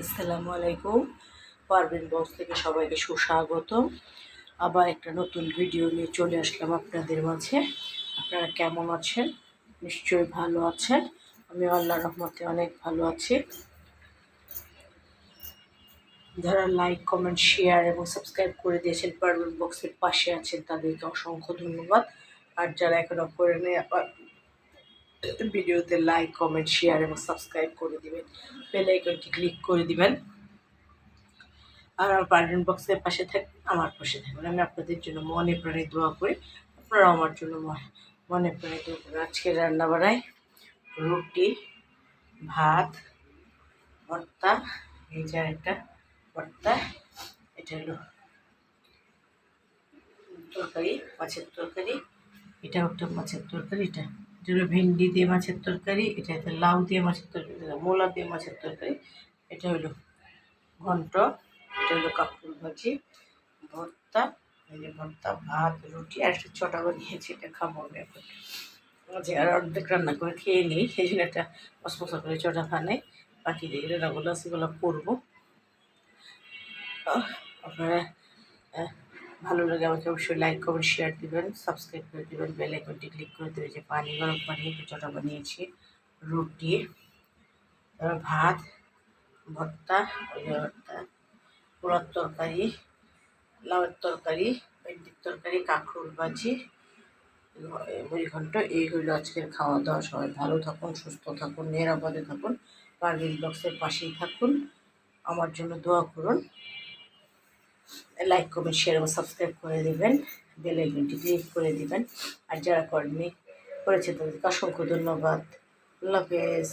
আসসালামু আলাইকুম। পারভিন বক্স থেকে সবাইকে সুস্বাগতম। আবার একটা নতুন ভিডিও নিয়ে চলে আসলাম আপনাদের মাঝে। আপনারা কেমন আছেন? নিশ্চয়ই ভালো আছেন। আমি আল্লাহর রহমতে অনেক ভালো আছি। যারা লাইক, কমেন্ট, শেয়ার এবং সাবস্ক্রাইব করে দিয়েছেন, পারভিন বক্সের পাশে আছেন, তাদেরকে অসংখ্য ধন্যবাদ। আর যারা এখনো করে নেই, ভিডিওতে লাইক, কমেন্ট, শেয়ার এবং সাবস্ক্রাইব করে দিবেন, বেল আইকনটি ক্লিক করে দিবেন। আর আমার পারভিন বক্সের পাশে থাকবেন, আমার পাশে থাকবেন। আমি আপনাদের জন্য মনে প্রাণে দোয়া করি, আপনারাও আমার জন্য মনে প্রাণে দোয়া করেন। আজকে রান্না বাড়াই রুটি, ভাত, ভর্তা। এই যে একটা ভর্তা, এটা হলো তরকারি, মাছের তরকারি। এটাও একটা মাছের তরকারি। এটা হলো ভেন্ডি দিয়ে মাছের তরকারি। এটা হচ্ছে লাউ দিয়ে মাছের তরকারি, মূলা দিয়ে মাছের তরকারি। এটা হলো ঘন্ট। এটা হলো কাঁকরোল ভাজি, ভর্তা। এই যে ভর্তা, ভাত, রুটি আর একটা চটা বানিয়েছি, এটা খাবো আমি এখন। যে আর অর্ধেক রান্না করে খেয়ে নিই, সেই জন্য একটা মশমশা করে চটা খানে বাকি যে রান্নাগুলো আছে সেগুলো করবো। আপনারা ভালো লাগে আমাকে অবশ্যই লাইক, কমেন্ট, শেয়ার দিবেন, সাবস্ক্রাইব করে দেবেন, বেল আইকনটি ক্লিক করে দেবেন। যে পানি, গরম পানি, একটু চটা বানিয়েছি, রুটি, ভাত, ভর্তা, ওই যে ভর্তা, পোড়ার তরকারি, লাউয়ের তরকারি, ভেন্ডির তরকারি, কাঁকরোল ভাজি, মুড়িঘণ্ট। এই হইল আজকের খাওয়া দাওয়া। সবাই ভালো থাকুন, সুস্থ থাকুন, নিরাপদে থাকুন, পারভিন বক্সের পাশেই থাকুন, আমার জন্য দোয়া করুন। লাইক, কমেন্ট, শেয়ার এবং সাবস্ক্রাইব করে দেবেন, বেল আইকনটি ক্লিক করে দেবেন। আর যারা করেননি, করেছে তাদেরকে অসংখ্য ধন্যবাদ। আল্লাহ হাফেজ।